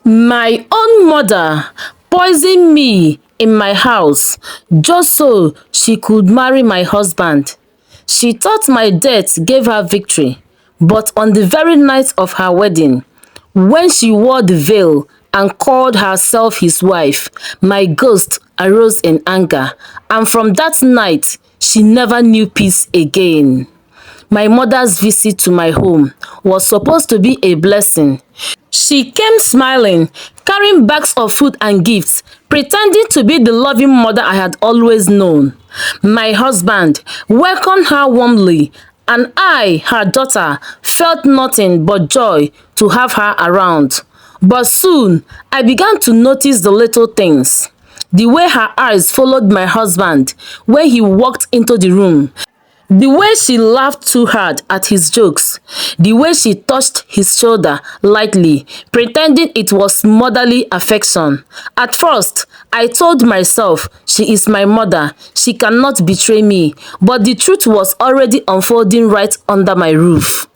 My own mother poisoned me in my house just so she could marry my husband. She thought my death gave her victory, but on the very night of her wedding, when she wore the veil and called herself his wife, my ghost arose in anger, and from that night, she never knew peace again. My mother's visit to my home was supposed to be a blessing. She came smiling, carrying bags of food and gifts, pretending to be the loving mother I had always known. My husband welcomed her warmly, and I, her daughter, felt nothing but joy to have her around. But soon, I began to notice the little things. The way her eyes followed my husband when he walked into the room. The way she laughed too hard at his jokes, the way she touched his shoulder lightly, pretending it was motherly affection. At first, I told myself, she is my mother, she cannot betray me, but the truth was already unfolding right under my roof.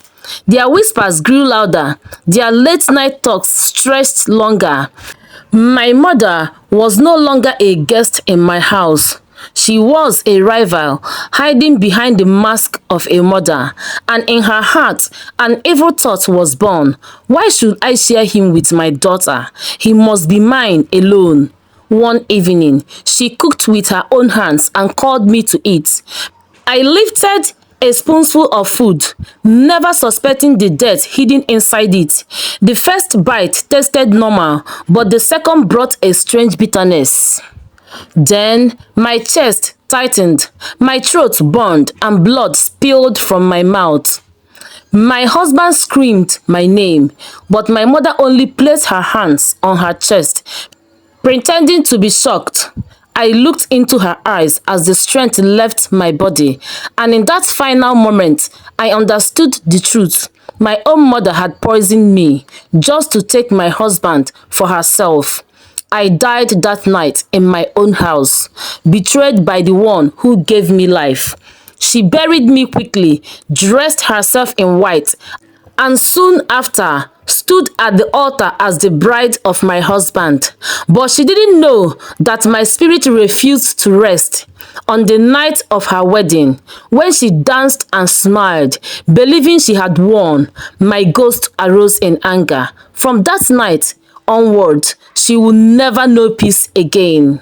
Their whispers grew louder, their late-night talks stretched longer. My mother was no longer a guest in my house. She was a rival, hiding behind the mask of a mother, and in her heart, an evil thought was born. Why should I share him with my daughter? He must be mine alone. One evening, she cooked with her own hands and called me to eat. I lifted a spoonful of food, never suspecting the death hidden inside it. The first bite tasted normal, but the second brought a strange bitterness. Then my chest tightened, my throat burned, and blood spilled from my mouth. My husband screamed my name, but my mother only placed her hands on her chest, pretending to be shocked. I looked into her eyes as the strength left my body, and in that final moment, I understood the truth. My own mother had poisoned me just to take my husband for herself. I died that night in my own house, betrayed by the one who gave me life. She buried me quickly, dressed herself in white, and soon after stood at the altar as the bride of my husband. But she didn't know that my spirit refused to rest. On the night of her wedding, when she danced and smiled, believing she had won, my ghost arose in anger. From that night onward, she will never know peace again.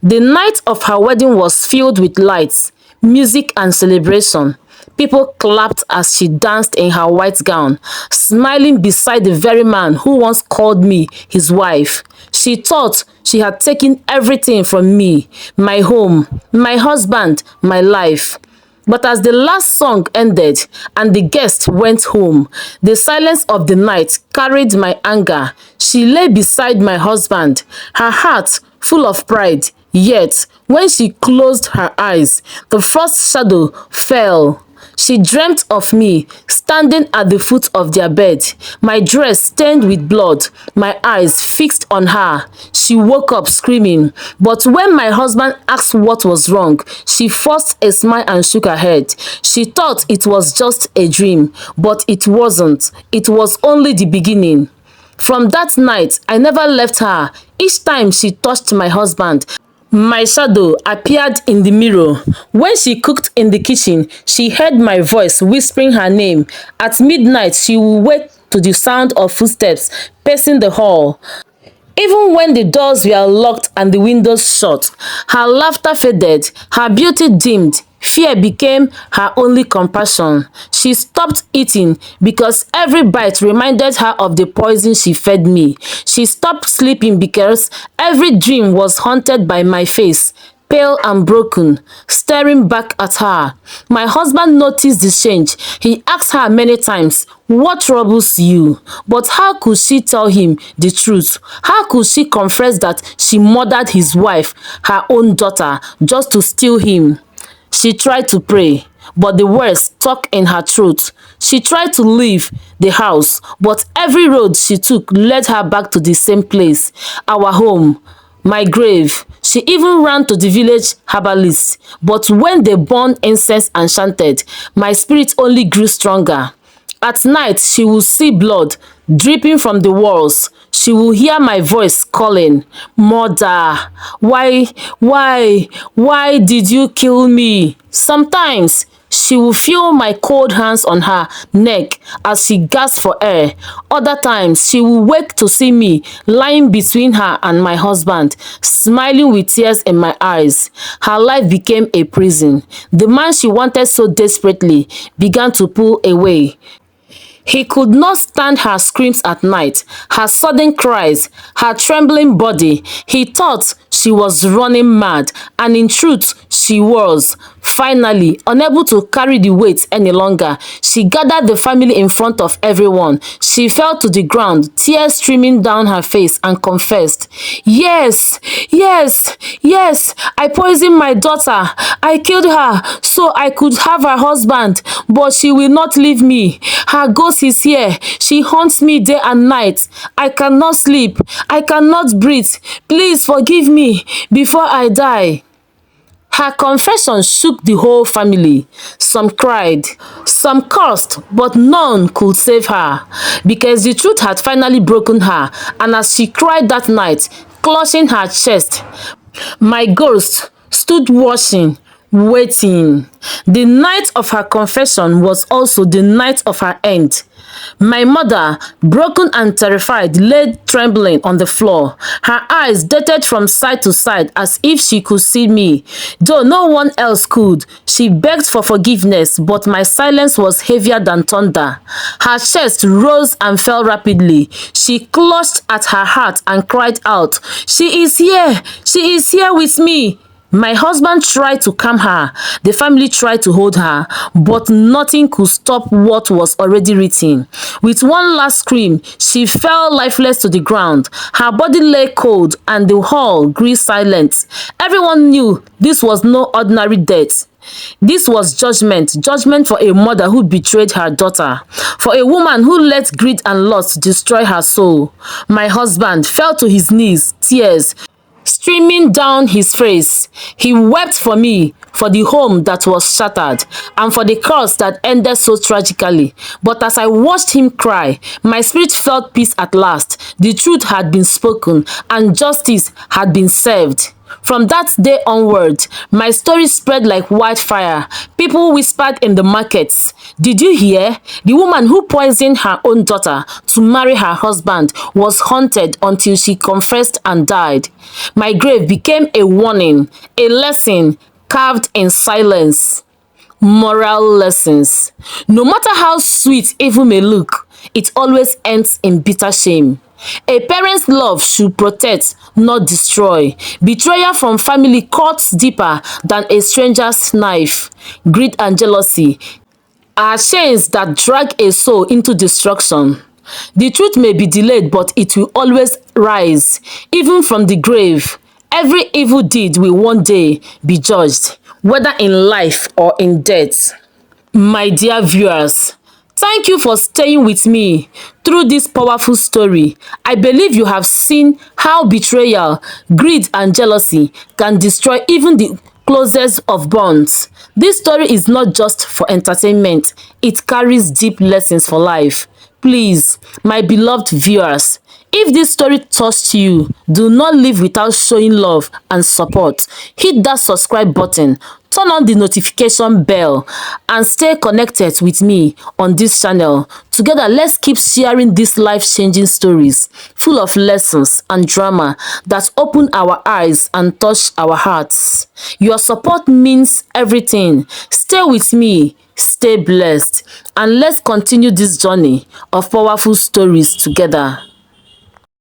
The night of her wedding was filled with lights, music, and celebration. People clapped as she danced in her white gown, smiling beside the very man who once called me his wife. She thought she had taken everything from me, my home, my husband, my life. But as the last song ended and the guests went home, the silence of the night carried my anger. She lay beside my husband, her heart full of pride. Yet, when she closed her eyes, the first shadow fell. She dreamt of me, standing at the foot of their bed, my dress stained with blood, my eyes fixed on her. She woke up screaming, but when my husband asked what was wrong, she forced a smile and shook her head. She thought it was just a dream, but it wasn't. It was only the beginning. From that night, I never left her. Each time she touched my husband, my shadow appeared in the mirror. When she cooked in the kitchen, she heard my voice whispering her name. At midnight, she would wake to the sound of footsteps pacing the hall. Even when the doors were locked and the windows shut, her laughter faded, her beauty dimmed. Fear became her only compassion. She stopped eating because every bite reminded her of the poison she fed me. She stopped sleeping because every dream was haunted by my face, pale and broken, staring back at her. My husband noticed the change. He asked her many times, "What troubles you?" But how could she tell him the truth? How could she confess that she murdered his wife, her own daughter, just to steal him? She tried to pray, but the words stuck in her throat. She tried to leave the house, but every road she took led her back to the same place, our home, my grave. She even ran to the village herbalist, but when they burned incense and chanted, my spirit only grew stronger. At night, she will see blood dripping from the walls. She will hear my voice calling, "Mother, why, why did you kill me?" Sometimes, she will feel my cold hands on her neck as she gasps for air. Other times, she will wake to see me lying between her and my husband, smiling with tears in my eyes. Her life became a prison. The man she wanted so desperately began to pull away. He could not stand her screams at night, her sudden cries, her trembling body. He thought she was running mad, and in truth, she was. Finally, unable to carry the weight any longer, she gathered the family in front of everyone. She fell to the ground, tears streaming down her face, and confessed, "Yes, yes, yes, I poisoned my daughter. I killed her so I could have her husband, but she will not leave me. Her ghost is here. She haunts me day and night. I cannot sleep. I cannot breathe. Please forgive me before I die." Her confession shook the whole family. Some cried, some cursed, but none could save her, because the truth had finally broken her. And as she cried that night, clutching her chest, my ghost stood watching, waiting. The night of her confession was also the night of her end. My mother, broken and terrified, lay trembling on the floor. Her eyes darted from side to side as if she could see me, though no one else could. She begged for forgiveness, but my silence was heavier than thunder. Her chest rose and fell rapidly. She clutched at her heart and cried out, "She is here! She is here with me!" My husband tried to calm her. The family tried to hold her, but nothing could stop what was already written. With one last scream, she fell lifeless to the ground. Her body lay cold, and the hall grew silent. Everyone knew this was no ordinary death. This was judgment, judgment for a mother who betrayed her daughter, for a woman who let greed and lust destroy her soul. My husband fell to his knees, tears streaming down his face. He wept for me, for the home that was shattered, and for the curse that ended so tragically. But as I watched him cry, my spirit felt peace at last. The truth had been spoken, and justice had been served. From that day onward, my story spread like wildfire. People whispered in the markets, "Did you hear? The woman who poisoned her own daughter to marry her husband was haunted until she confessed and died." My grave became a warning, a lesson carved in silence. Moral lessons. No matter how sweet evil may look, it always ends in bitter shame. A parent's love should protect, not destroy. Betrayal from family cuts deeper than a stranger's knife. Greed and jealousy are chains that drag a soul into destruction. The truth may be delayed, but it will always rise, even from the grave. Every evil deed will one day be judged, whether in life or in death. My dear viewers, thank you for staying with me through this powerful story. I believe you have seen how betrayal, greed, and jealousy can destroy even the closest of bonds. This story is not just for entertainment, it carries deep lessons for life. Please, my beloved viewers, if this story touched you, do not leave without showing love and support. Hit that subscribe button, turn on the notification bell, and stay connected with me on this channel. Together, let's keep sharing these life-changing stories, full of lessons and drama that open our eyes and touch our hearts. Your support means everything. Stay with me, stay blessed, and let's continue this journey of powerful stories together.